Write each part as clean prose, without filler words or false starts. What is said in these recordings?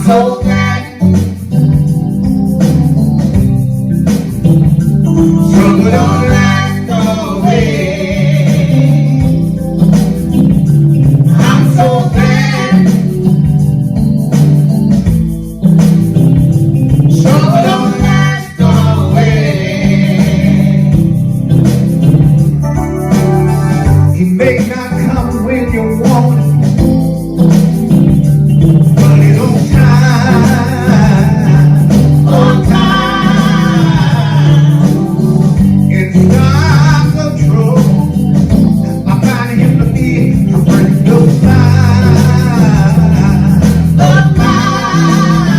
so glad trouble don't last always. I'm so glad trouble don't last always. It may not come when you want it, but it's on time, on time. In times of trouble, I find him to be a friend of mine, of mine.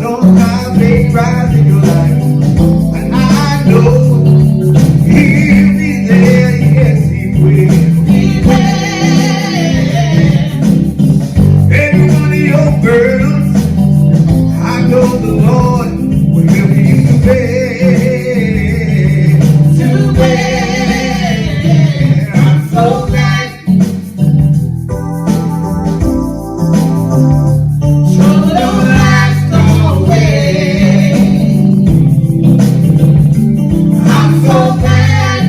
Sometimes they rise in your life, and I know he'll be there, yes he will. He will. Every one of your burdens, I know the Lord will help you to bear. To bear. I'm so glad trouble don't last always. I'm so glad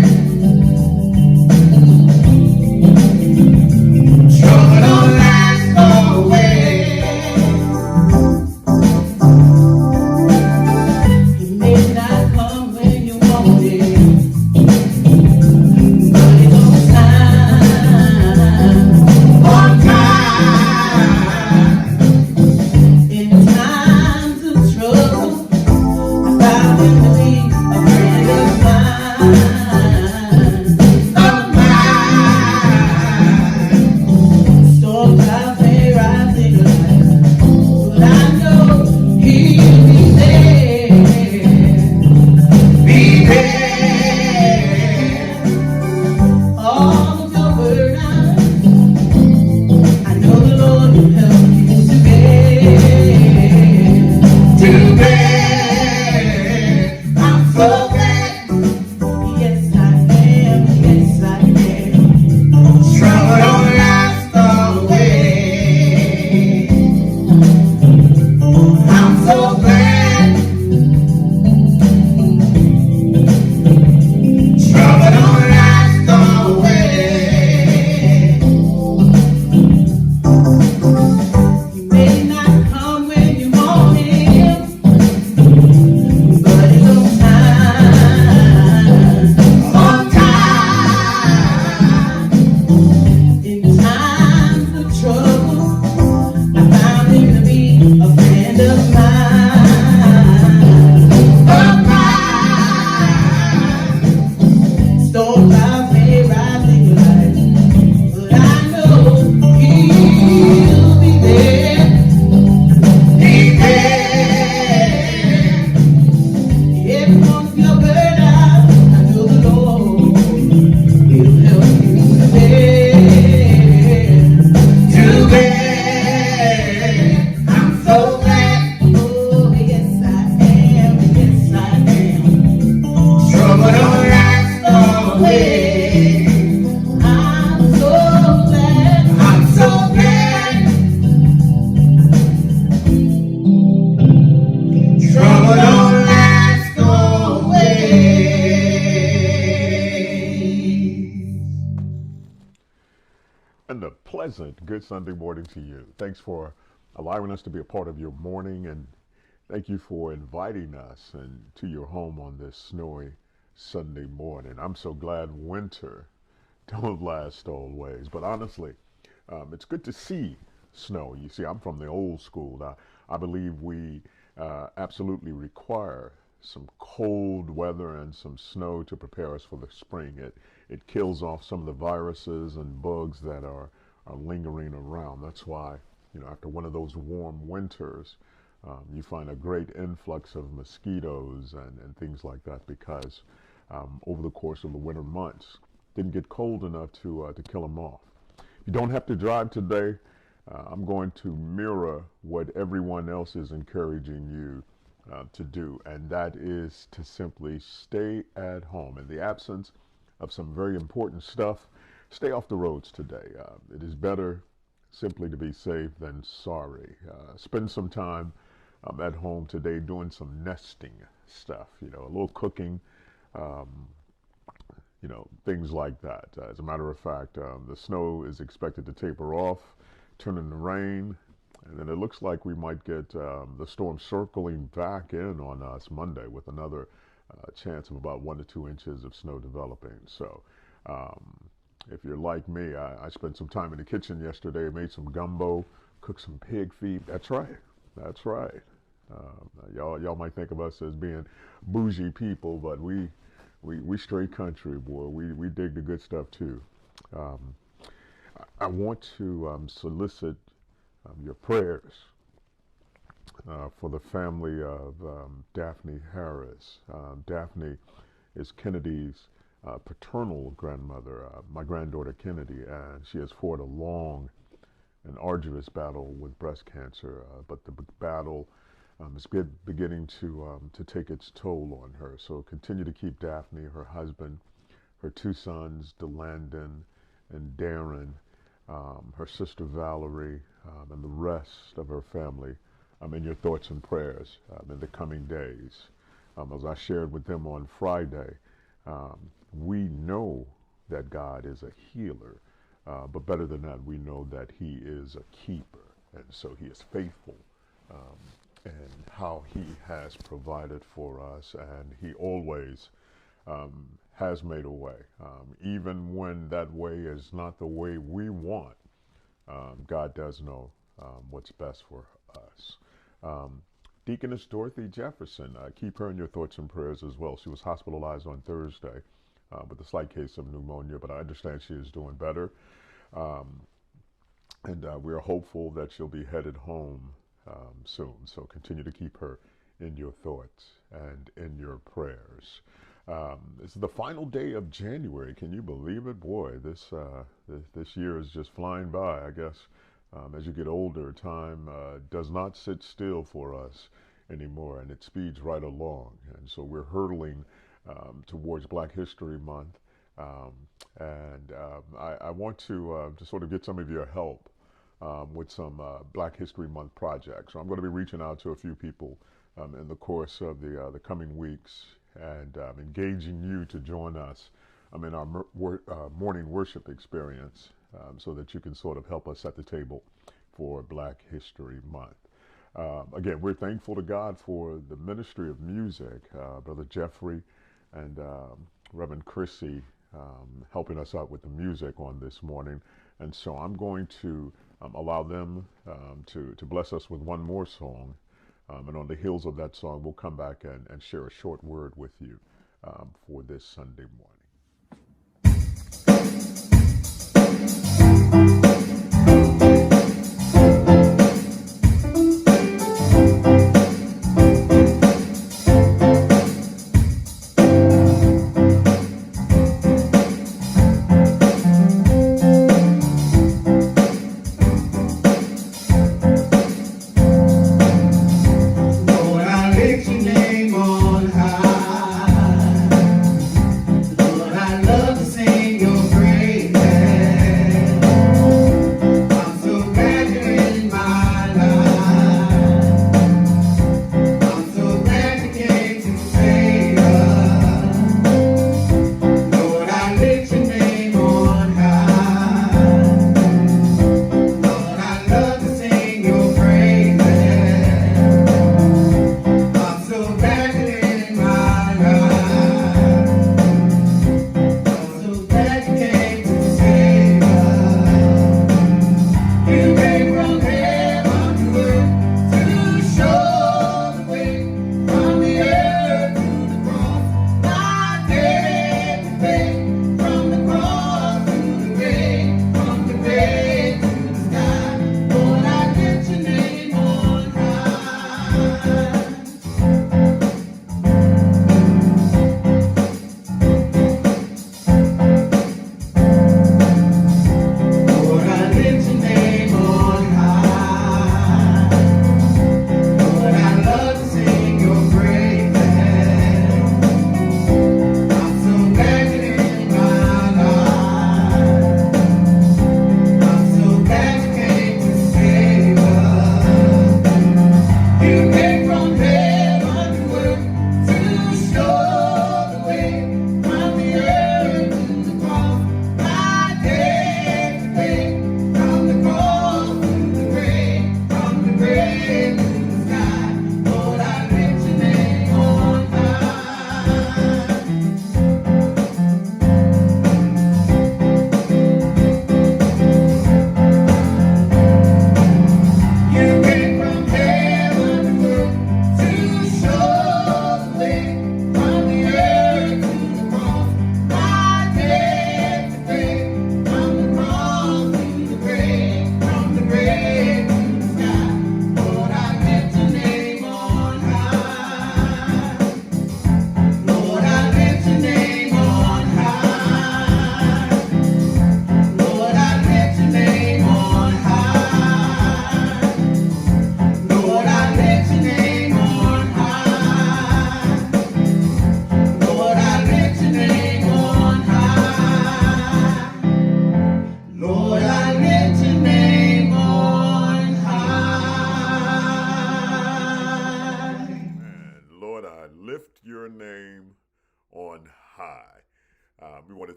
trouble don't last always. It may not come when you want it, but it's on time, on time. In times of trouble, I found him to be a friend of mine, of mine. Storm clouds may rise in your life, but I know he'll be there. Be there. All of your burdens, I know the Lord will help you to bear. To bear. I'm so glad. Yes, I am. Yes, I am. Trouble don't last always. I'm so glad. Trouble don't last always. He may not come when you want him, but it's on time, on time. In times of trouble, I found him to be a friend of mine, of mine. Storm clouds may rise in your life, but I know he'll be there. Be there. Every one of your burdens, I know the Lord will help you to bear. To bear. I'm so glad. Oh, yes, I am. Yes, I am. Trouble don't last always. I'm so glad. I'm so glad. Trouble don't last always. And a pleasant good Sunday morning to you. Thanks for allowing us to be a part of your morning, and thank you for inviting us to your home on this snowy Sunday morning. I'm so glad winter don't last always, but honestly, it's good to see snow. You see, I'm from the old school. I believe we absolutely require some cold weather and some snow to prepare us for the spring. It kills off some of the viruses and bugs that are lingering around. That's why, after one of those warm winters, you find a great influx of mosquitoes and things like that, because over the course of the winter months, didn't get cold enough to kill them off. You don't have to drive today. I'm going to mirror what everyone else is encouraging you to do, and that is to simply stay at home. In the absence of some very important stuff, stay off the roads today. It is better simply to be safe than sorry. Spend some time at home today doing some nesting stuff, a little cooking, um, things like that. As a matter of fact, the snow is expected to taper off, turn into rain, and then it looks like we might get the storm circling back in on us Monday with another chance of about 1 to 2 inches of snow developing. So, um, if you're like me, I spent some time in the kitchen yesterday, made some gumbo, cooked some pig feet. That's right. That's right. Y'all might think of us as being bougie people, but we straight country, boy. We dig the good stuff too. Um, I want to solicit your prayers for the family of Daphne Harris. Daphne is Kennedy's paternal grandmother, my granddaughter Kennedy, and she has fought a long and arduous battle with breast cancer, but the battle is beginning to take its toll on her. So continue to keep Daphne, her husband, her two sons, Delandon and Darren, her sister Valerie, and the rest of her family in your thoughts and prayers in the coming days. As I shared with them on Friday, we know that God is a healer, but better than that, we know that He is a keeper, and so He is faithful in how He has provided for us, and He always has made a way, even when that way is not the way we want. God does know what's best for us. Deaconess Dorothy Jefferson, keep her in your thoughts and prayers as well. She was hospitalized on Thursday with a slight case of pneumonia, but I understand she is doing better. And we are hopeful that she'll be headed home soon. So continue to keep her in your thoughts and in your prayers. It's the final day of January. Can you believe it? Boy, this year is just flying by. I guess as you get older, time does not sit still for us anymore, and it speeds right along. And so we're hurtling towards Black History Month. I want to sort of get some of your help with some Black History Month projects. So I'm going to be reaching out to a few people in the course of the coming weeks and engaging you to join us in our morning worship experience so that you can sort of help us set the table for Black History Month. Again, we're thankful to God for the ministry of music, Brother Jeffrey and Reverend Chrissy helping us out with the music on this morning. And so I'm going to allow them to bless us with one more song. And on the heels of that song, we'll come back and share a short word with you for this Sunday morning. Lord, I lift your name on high.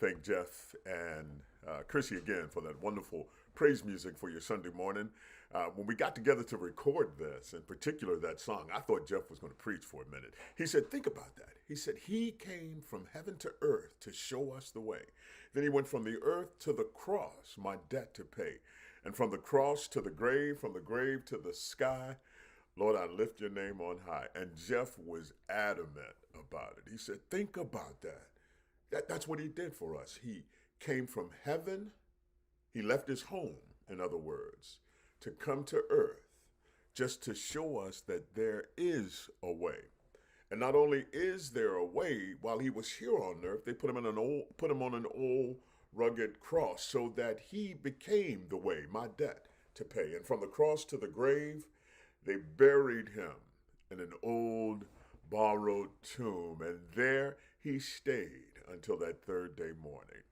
thank Jeff and Chrissy again for that wonderful praise music for your Sunday morning. When we got together to record this, in particular that song, I thought Jeff was going to preach for a minute. He said, think about that. He said, he came from heaven to earth to show us the way. Then he went from the earth to the cross, my debt to pay. And from the cross to the grave, from the grave to the sky, Lord, I lift your name on high. And Jeff was adamant about it. He said, think about that. That's what he did for us. He came from heaven. He left his home, in other words, to come to earth just to show us that there is a way. And not only is there a way, while he was here on earth, they put him on an old rugged cross so that he became the way, my debt to pay. And from the cross to the grave, they buried him in an old borrowed tomb, and there he stayed until that third day morning.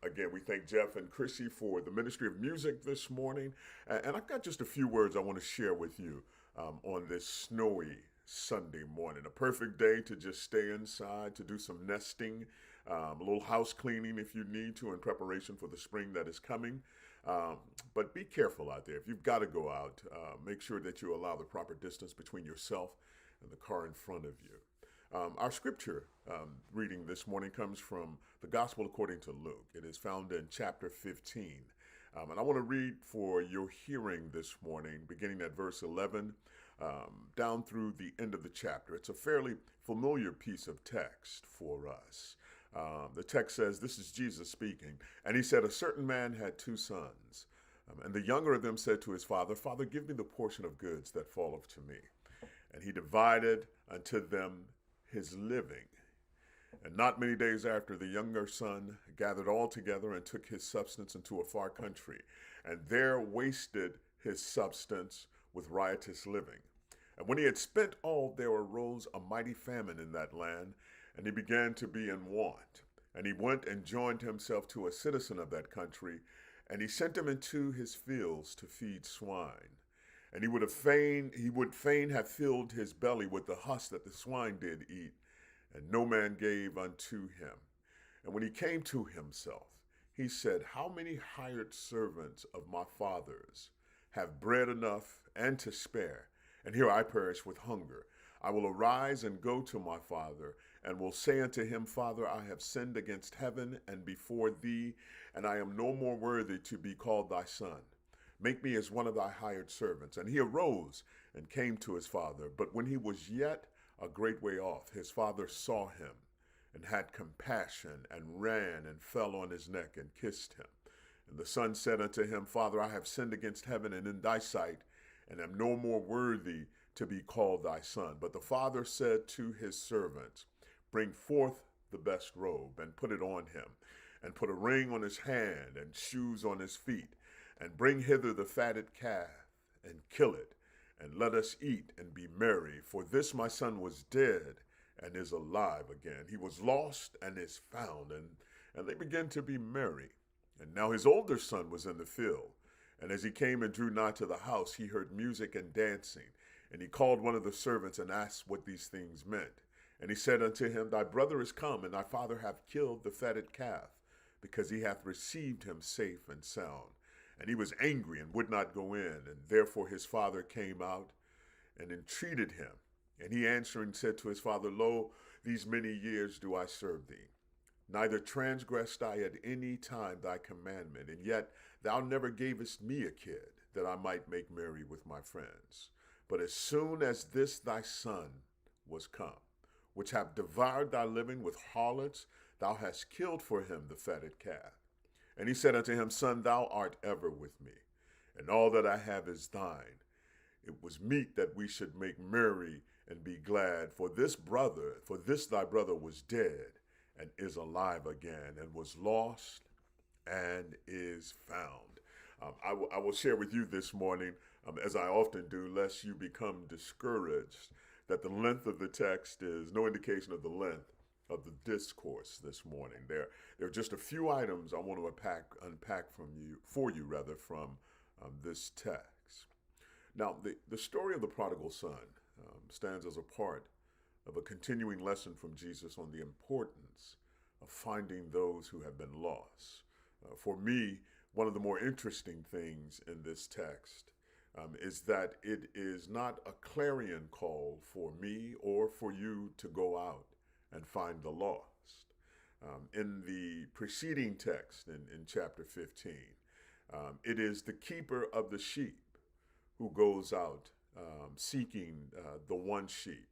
Again, we thank Jeff and Chrissy for the ministry of music this morning. And I've got just a few words I want to share with you on this snowy Sunday morning. A perfect day to just stay inside, to do some nesting, a little house cleaning if you need to in preparation for the spring that is coming. But be careful out there. If you've got to go out, make sure that you allow the proper distance between yourself and the car in front of you. Our scripture reading this morning comes from the Gospel according to Luke. It is found in chapter 15. And I want to read for your hearing this morning, beginning at verse 11, down through the end of the chapter. It's a fairly familiar piece of text for us. The text says, this is Jesus speaking, and he said, a certain man had two sons. And the younger of them said to his father, Father, give me the portion of goods that falleth to me. And he divided unto them his living. And not many days after, the younger son gathered all together and took his substance into a far country, and there wasted his substance with riotous living. And when he had spent all, there arose a mighty famine in that land, and he began to be in want. And he went and joined himself to a citizen of that country, and he sent him into his fields to feed swine. And he would fain have filled his belly with the husk that the swine did eat, and no man gave unto him. And when he came to himself, he said, how many hired servants of my father's have bread enough and to spare, and here I perish with hunger? I will arise and go to my father, and will say unto him, Father, I have sinned against heaven and before thee, and I am no more worthy to be called thy son. Make me as one of thy hired servants. And he arose and came to his father. But when he was yet a great way off, his father saw him and had compassion and ran and fell on his neck and kissed him. And the son said unto him, Father, I have sinned against heaven and in thy sight, and am no more worthy to be called thy son. But the father said to his servants, bring forth the best robe and put it on him, and put a ring on his hand and shoes on his feet. And bring hither the fatted calf, and kill it, and let us eat and be merry. For this my son was dead, and is alive again. He was lost, and is found. And they began to be merry. And now his older son was in the field. And as he came and drew nigh to the house, he heard music and dancing. And he called one of the servants, and asked what these things meant. And he said unto him, Thy brother is come, and thy father hath killed the fatted calf, because he hath received him safe and sound. And he was angry and would not go in. And therefore his father came out and entreated him. And he answering said to his father, Lo, these many years do I serve thee. Neither transgressed I at any time thy commandment. And yet thou never gavest me a kid, that I might make merry with my friends. But as soon as this thy son was come, which have devoured thy living with harlots, thou hast killed for him the fatted calf. And he said unto him, Son, thou art ever with me, and all that I have is thine. It was meet that we should make merry and be glad. For this thy brother was dead, and is alive again, and was lost, and is found. I will share with you this morning, as I often do, lest you become discouraged, that the length of the text is no indication of the length of the discourse this morning. There are just a few items I want to unpack for you from this text. Now, the story of the prodigal son stands as a part of a continuing lesson from Jesus on the importance of finding those who have been lost. For me, one of the more interesting things in this text is that it is not a clarion call for me or for you to go out and find the lost. In the preceding text in chapter 15, it is the keeper of the sheep who goes out seeking the one sheep.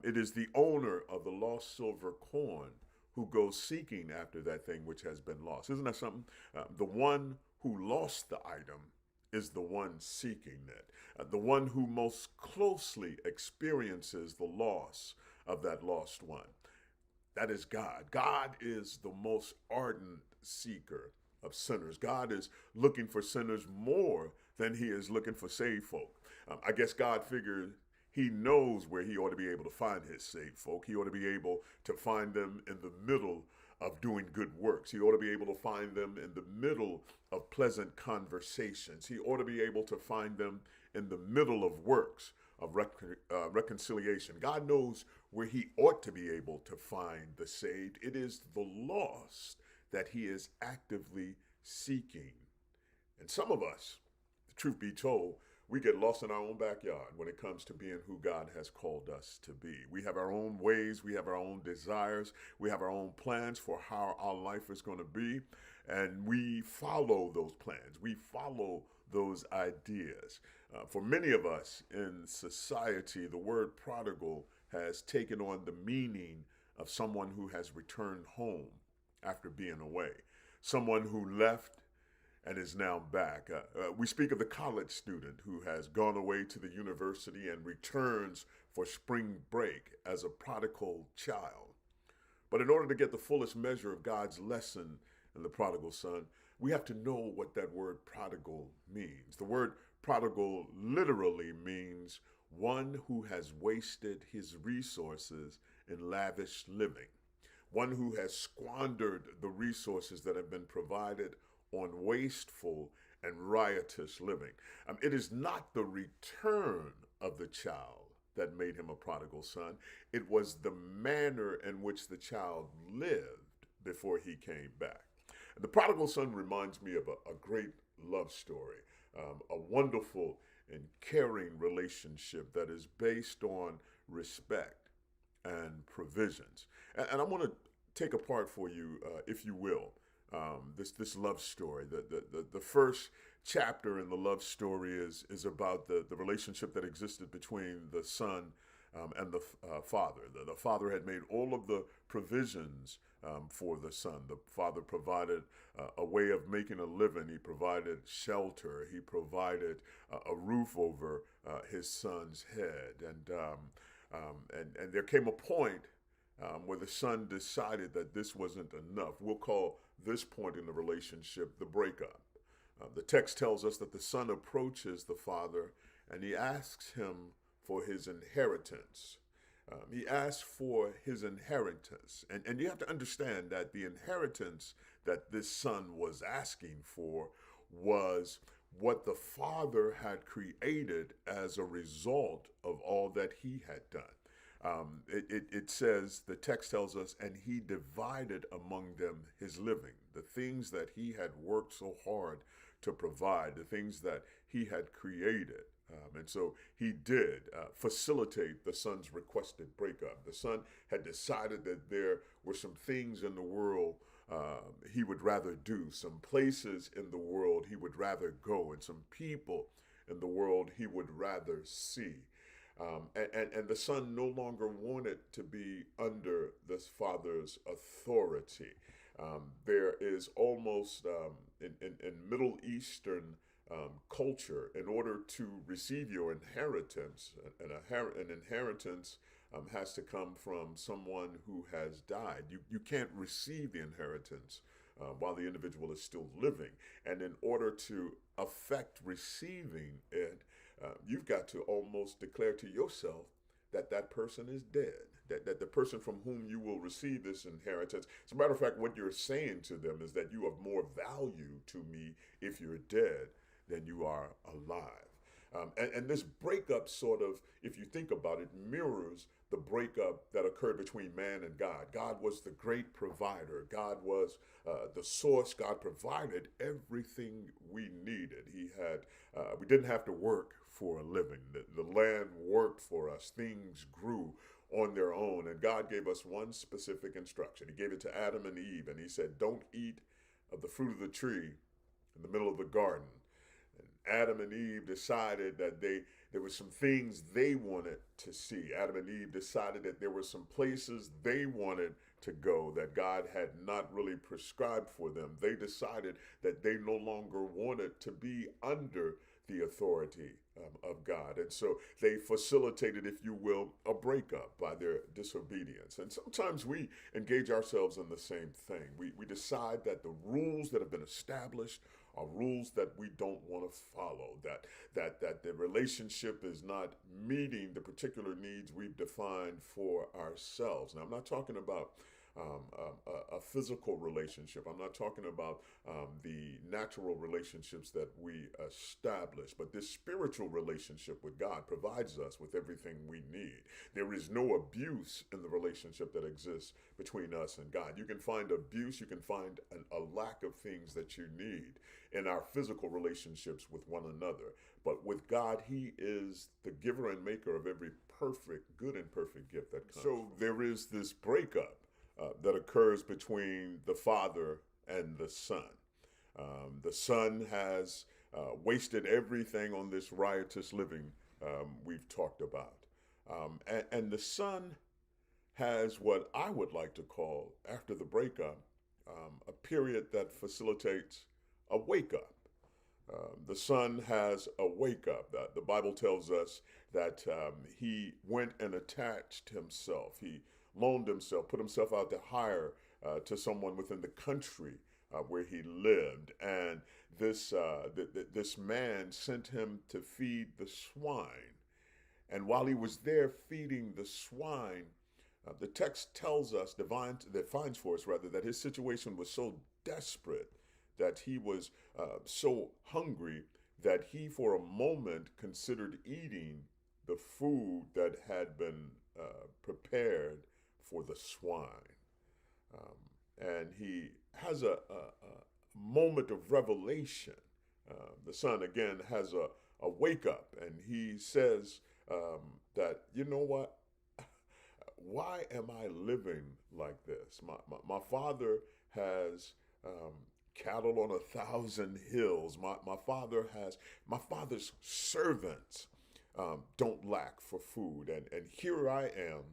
It is the owner of the lost silver coin who goes seeking after that thing which has been lost. Isn't that something? The one who lost the item is the one seeking it, the one who most closely experiences the loss of that lost one. That is God. God is the most ardent seeker of sinners. God is looking for sinners more than he is looking for saved folk. I guess God figured he knows where he ought to be able to find his saved folk. He ought to be able to find them in the middle of doing good works. He ought to be able to find them in the middle of pleasant conversations. He ought to be able to find them in the middle of works of reconciliation. God knows where he ought to be able to find the saved. It is the lost that he is actively seeking. And some of us, the truth be told, we get lost in our own backyard when it comes to being who God has called us to be. We have our own ways, we have our own desires, we have our own plans for how our life is going to be, and we follow those plans. We follow those ideas. For many of us in society, the word prodigal has taken on the meaning of someone who has returned home after being away, someone who left and is now back. We speak of the college student who has gone away to the university and returns for spring break as a prodigal child. But in order to get the fullest measure of God's lesson in the prodigal son, we have to know what that word prodigal means. The word prodigal literally means one who has wasted his resources in lavish living, one who has squandered the resources that have been provided on wasteful and riotous living. It is not the return of the child that made him a prodigal son. It was the manner in which the child lived before he came back. The prodigal son reminds me of a great love story, a wonderful and caring relationship that is based on respect and provisions. And I want to take apart for you, if you will, this love story. The first chapter in the love story is about the relationship that existed between the son and the father. The father had made all of the provisions for the son. The father provided a way of making a living. He provided shelter. He provided a roof over his son's head. And there came a point where the son decided that this wasn't enough. We'll call this point in the relationship the breakup. The text tells us that the son approaches the father and he asks him for his inheritance. He asks for his inheritance. And you have to understand that the inheritance that this son was asking for was what the father had created as a result of all that he had done. It says, the text tells us, and he divided among them his living, the things that he had worked so hard to provide, the things that he had created. And so he did facilitate the son's requested breakup. The son had decided that there were some things in the world he would rather do, some places in the world he would rather go, and some people in the world he would rather see. And the son no longer wanted to be under this father's authority. There is almost in Middle Eastern culture, in order to receive your inheritance, an inheritance has to come from someone who has died. You can't receive the inheritance while the individual is still living. And in order to affect receiving it, you've got to almost declare to yourself that that person is dead, that the person from whom you will receive this inheritance. As a matter of fact, what you're saying to them is that you have more value to me if you're dead than you are alive. And this breakup sort of, if you think about it, mirrors the breakup that occurred between man and God. God was the great provider. God was the source. God provided everything we needed. We didn't have to work for a living. The land worked for us. Things grew on their own. And God gave us one specific instruction. He gave it to Adam and Eve, and he said, don't eat of the fruit of the tree in the middle of the garden. Adam and Eve decided that there were some things they wanted to see. Adam and Eve decided that there were some places they wanted to go that God had not really prescribed for them. They decided that they no longer wanted to be under the authority of God. And so they facilitated, if you will, a breakup by their disobedience. And sometimes we engage ourselves in the same thing. We decide that the rules that have been established are rules that we don't want to follow, that the relationship is not meeting the particular needs we've defined for ourselves. Now, I'm not talking about a physical relationship. I'm not talking about the natural relationships that we establish, but this spiritual relationship with God provides us with everything we need. There is no abuse in the relationship that exists between us and God. You can find abuse, you can find a lack of things that you need in our physical relationships with one another. But with God, He is the giver and maker of every perfect, good and perfect gift that comes. So there is this breakup that occurs between the Father and the Son. The Son has wasted everything on this riotous living we've talked about. And the Son has what I would like to call, after the breakup, a period that facilitates a wake up. The Son has a wake up. The Bible tells us that he went and attached himself. He loaned himself, put himself out to hire to someone within the country where he lived. And this man sent him to feed the swine. And while he was there feeding the swine, the text tells us, defines for us rather, that his situation was so desperate, that he was so hungry, that he for a moment considered eating the food that had been prepared for the swine. And he has a moment of revelation. The Son, again, has a wake up, and he says that, you know what? Why am I living like this? My father has cattle on 1,000 hills. My father's servants don't lack for food. And here I am,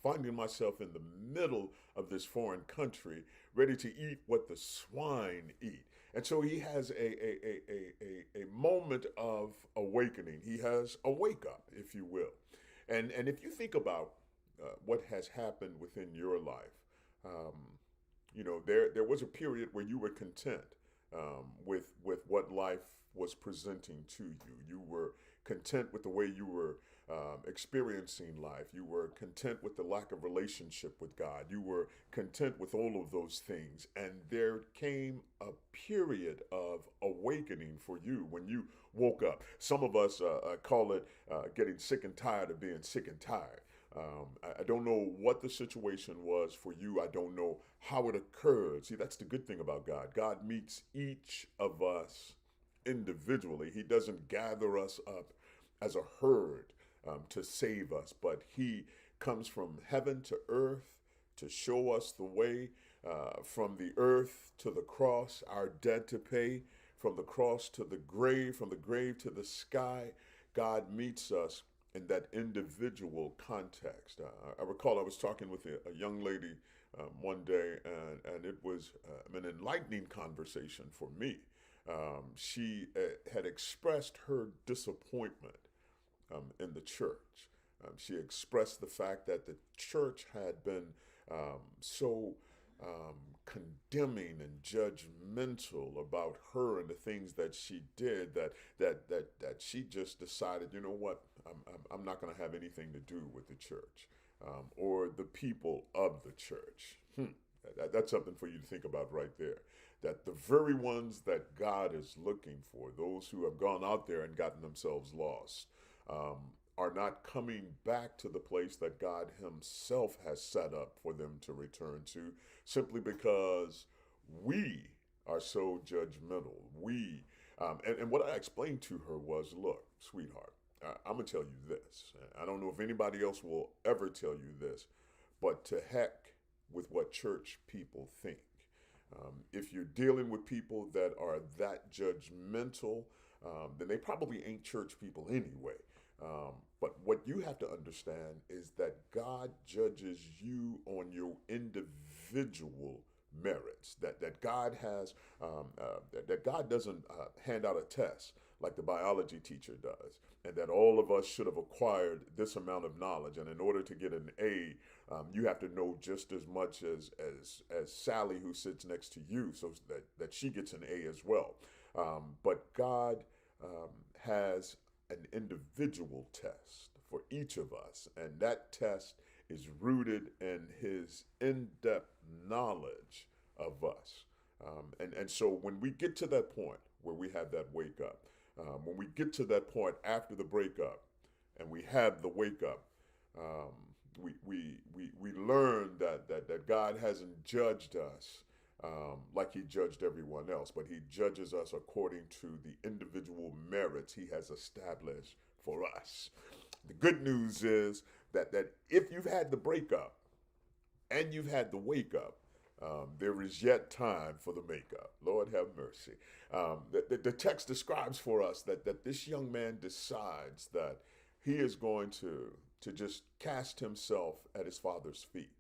finding myself in the middle of this foreign country, ready to eat what the swine eat. And so he has a moment of awakening. He has a wake up, if you will. And if you think about what has happened within your life, there was a period where you were content with what life was presenting to you. You were content with the way you were experiencing life. You were content with the lack of relationship with God. You were content with all of those things. And there came a period of awakening for you when you woke up. Some of us call it getting sick and tired of being sick and tired. I don't know what the situation was for you. I don't know how it occurred. See, that's the good thing about God. God meets each of us individually. He doesn't gather us up as a herd to save us, but He comes from heaven to earth to show us the way, from the earth to the cross, our debt to pay, from the cross to the grave, from the grave to the sky. God meets us in that individual context. I recall I was talking with a young lady one day, and it was an enlightening conversation for me. She had expressed her disappointment in the church. She expressed the fact that the church had been so condemning and judgmental about her and the things that she did that she just decided, you know what, I'm not going to have anything to do with the church or the people of the church. That's something for you to think about right there. that the very ones that God is looking for, those who have gone out there and gotten themselves lost, are not coming back to the place that God Himself has set up for them to return to, simply because we are so judgmental. And what I explained to her was, look, sweetheart, I'm going to tell you this. I don't know if anybody else will ever tell you this, but to heck with what church people think. If you're dealing with people that are that judgmental, then they probably ain't church people anyway. But what you have to understand is that God judges you on your individual merits. That God has that God doesn't hand out a test like the biology teacher does, and that all of us should have acquired this amount of knowledge. And in order to get an A, you have to know just as much as Sally, who sits next to you, so that she gets an A as well. But God has an individual test for each of us, and that test is rooted in His in-depth knowledge of us. And so when we get to that point where we have that wake up, when we get to that point after the breakup and we have the wake up, we learn that God hasn't judged us like He judged everyone else, but He judges us according to the individual merits He has established for us. The good news is that if you've had the breakup and you've had the wake up, there is yet time for the makeup. Lord have mercy. The text describes for us that this young man decides that he is going to just cast himself at his father's feet.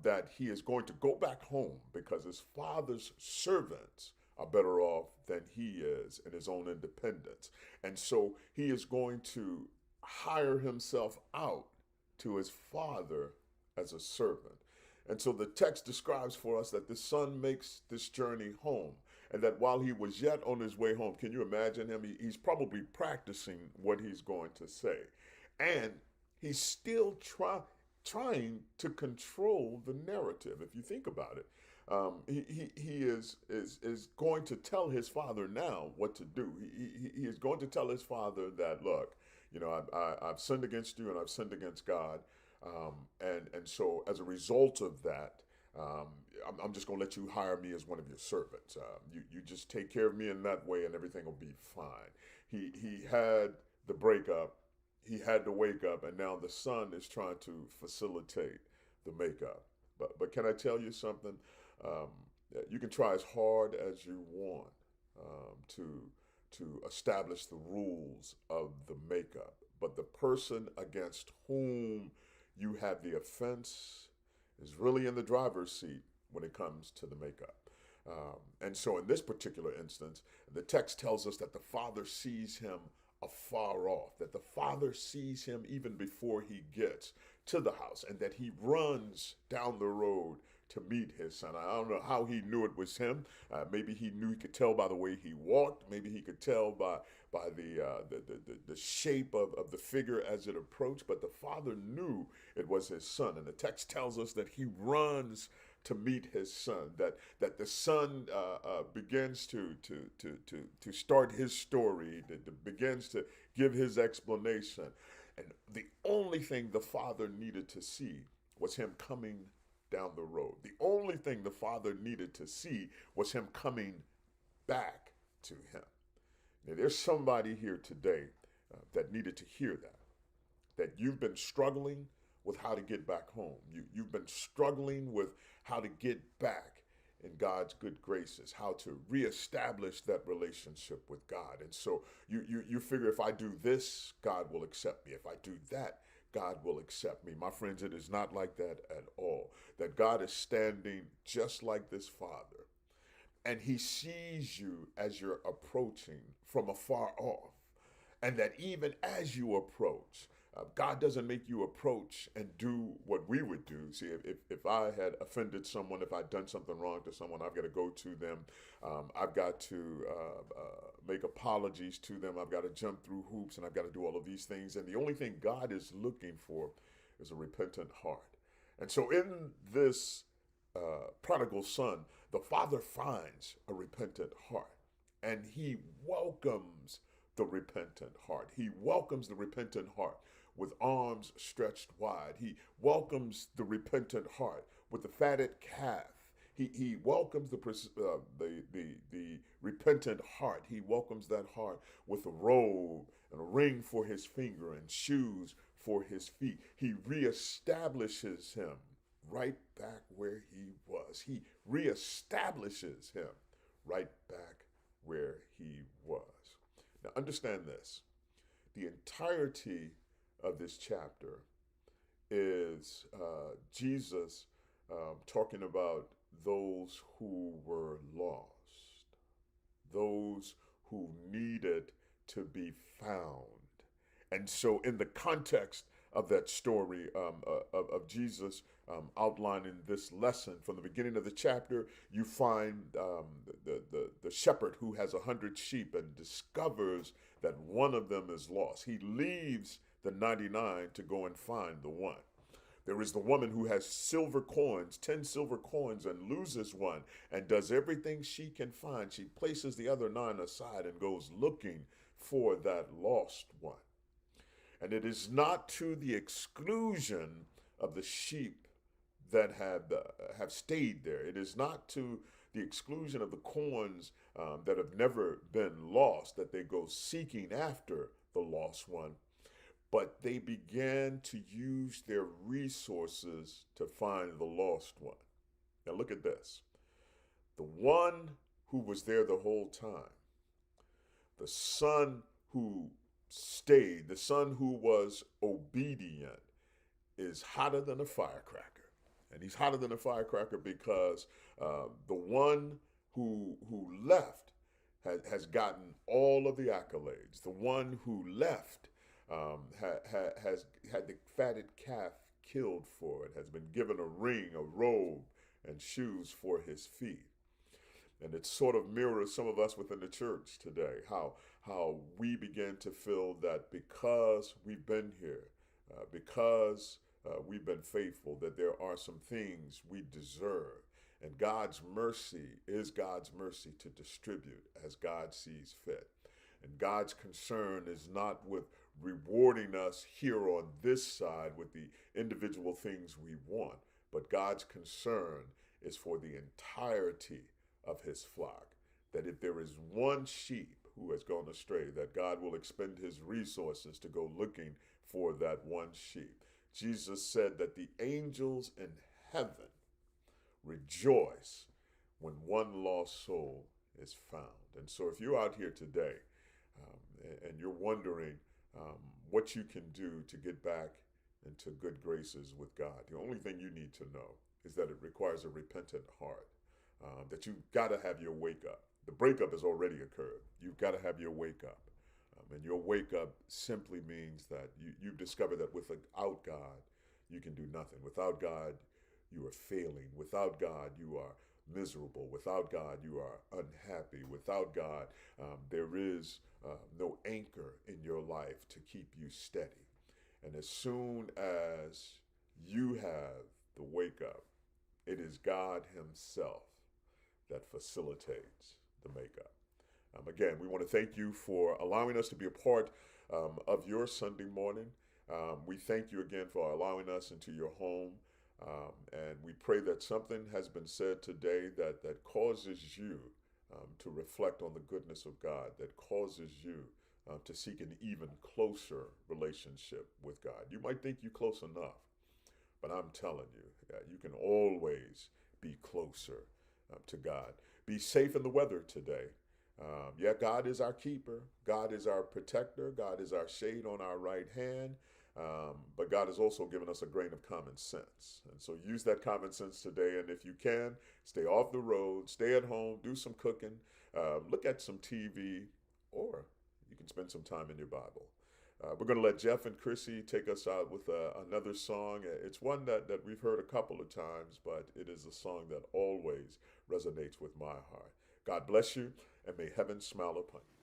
That he is going to go back home because his father's servants are better off than he is in his own independence. And so he is going to hire himself out to his father as a servant. And so the text describes for us that the son makes this journey home, and that while he was yet on his way home, can you imagine him? He's probably practicing what he's going to say. And he's still trying to control the narrative. If you think about it, he is going to tell his father now what to do. He is going to tell his father that, look, I've sinned against you and I've sinned against God. And so as a result of that, I'm just going to let you hire me as one of your servants. You just take care of me in that way and everything will be fine. He had the breakup. He had to wake up, and now the son is trying to facilitate the makeup. But can I tell you something? You can try as hard as you want to establish the rules of the makeup, but the person against whom you have the offense is really in the driver's seat when it comes to the makeup. And so in this particular instance, the text tells us that the father sees him afar off, that the father sees him even before he gets to the house, and that he runs down the road to meet his son. I don't know how he knew it was him. Maybe he knew, he could tell by the way he walked. Maybe he could tell by the shape of the figure as it approached. But the father knew it was his son. And the text tells us that he runs to meet his son, that the son begins to start his story, that begins to give his explanation. And the only thing the father needed to see was him coming down the road. The only thing the father needed to see was him coming back to him. Now, there's somebody here today that needed to hear that you've been struggling with how to get back home. You've been struggling with how to get back in God's good graces, how to reestablish that relationship with God. And so you figure, if I do this, God will accept me. If I do that, God will accept me. My friends, it is not like that at all. That God is standing just like this father, and he sees you as you're approaching from afar off. And that even as you approach, God doesn't make you approach and do what we would do. See, if I had offended someone, if I'd done something wrong to someone, I've got to go to them. I've got to make apologies to them. I've got to jump through hoops, and I've got to do all of these things. And the only thing God is looking for is a repentant heart. And so in this prodigal son, the Father finds a repentant heart, and he welcomes the repentant heart. He welcomes the repentant heart with arms stretched wide. He welcomes the repentant heart with the fatted calf. He welcomes the repentant heart. He welcomes that heart with a robe and a ring for his finger and shoes for his feet. He reestablishes him right back where he was. He reestablishes him right back where he was. Now understand this. The entirety of this chapter is Jesus talking about those who were lost, those who needed to be found. And so in the context of that story of Jesus outlining this lesson, from the beginning of the chapter, you find the shepherd who has 100 sheep and discovers that one of them is lost. He leaves the 99 to go and find the one. There is the woman who has silver coins, 10 silver coins, and loses one and does everything she can find. She places the other 9 aside and goes looking for that lost one. And it is not to the exclusion of the sheep that have stayed there. It is not to the exclusion of the coins that have never been lost that they go seeking after the lost one. But they began to use their resources to find the lost one. Now look at this. The one who was there the whole time, the son who stayed, the son who was obedient, is hotter than a firecracker. And he's hotter than a firecracker because the one who left has gotten all of the accolades. The one who left has had the fatted calf killed for it, has been given a ring, a robe, and shoes for his feet. And it sort of mirrors some of us within the church today, how we begin to feel that because we've been here, because we've been faithful, that there are some things we deserve. And God's mercy is God's mercy to distribute as God sees fit. And God's concern is not with rewarding us here on this side with the individual things we want, but God's concern is for the entirety of his flock. That if there is one sheep who has gone astray, that God will expend his resources to go looking for that one sheep. Jesus said that the angels in heaven rejoice when one lost soul is found. And so if you're out here today and you're wondering what you can do to get back into good graces with God, the only thing you need to know is that it requires a repentant heart, that you've got to have your wake up. The breakup has already occurred. You've got to have your wake up. And your wake up simply means that you've discovered that without God, you can do nothing. Without God, you are failing. Without God, you are miserable. Without God, you are unhappy. Without God, there is no anchor in your life to keep you steady. And as soon as you have the wake up, it is God himself that facilitates the makeup. Again, we want to thank you for allowing us to be a part of your Sunday morning. We thank you again for allowing us into your home. And we pray that something has been said today that causes you to reflect on the goodness of God, that causes you to seek an even closer relationship with God. You might think you're close enough, but I'm telling you that you can always be closer to God. Be safe in the weather today. God is our keeper. God is our protector. God is our shade on our right hand. But God has also given us a grain of common sense. And so use that common sense today. And if you can, stay off the road, stay at home, do some cooking, look at some TV, or you can spend some time in your Bible. We're going to let Jeff and Chrissy take us out with another song. It's one that we've heard a couple of times, but it is a song that always resonates with my heart. God bless you, and may heaven smile upon you.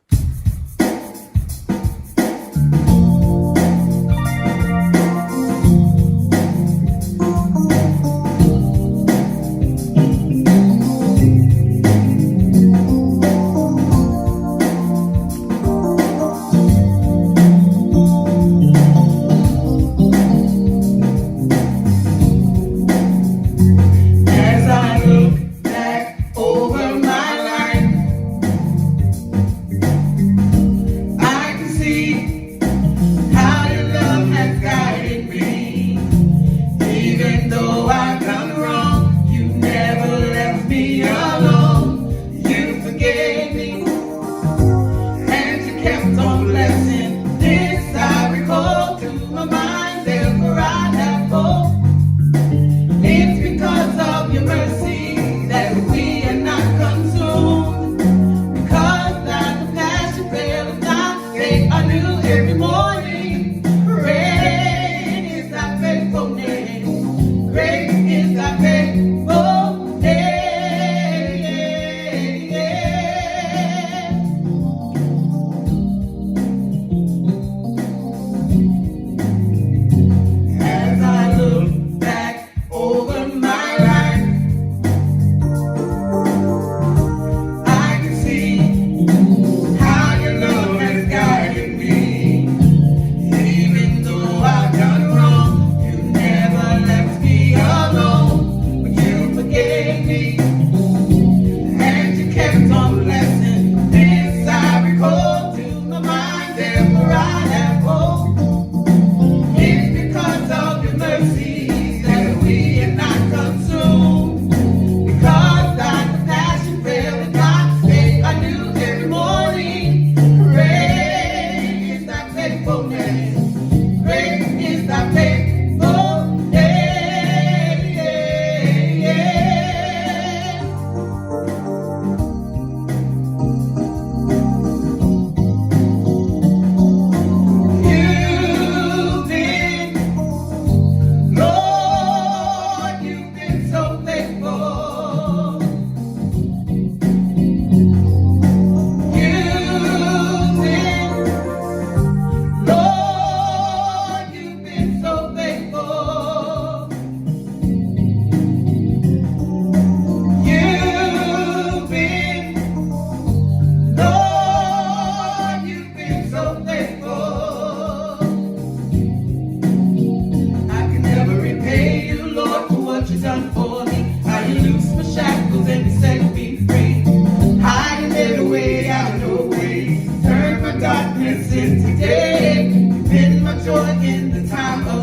since the day you've been my joy in the time of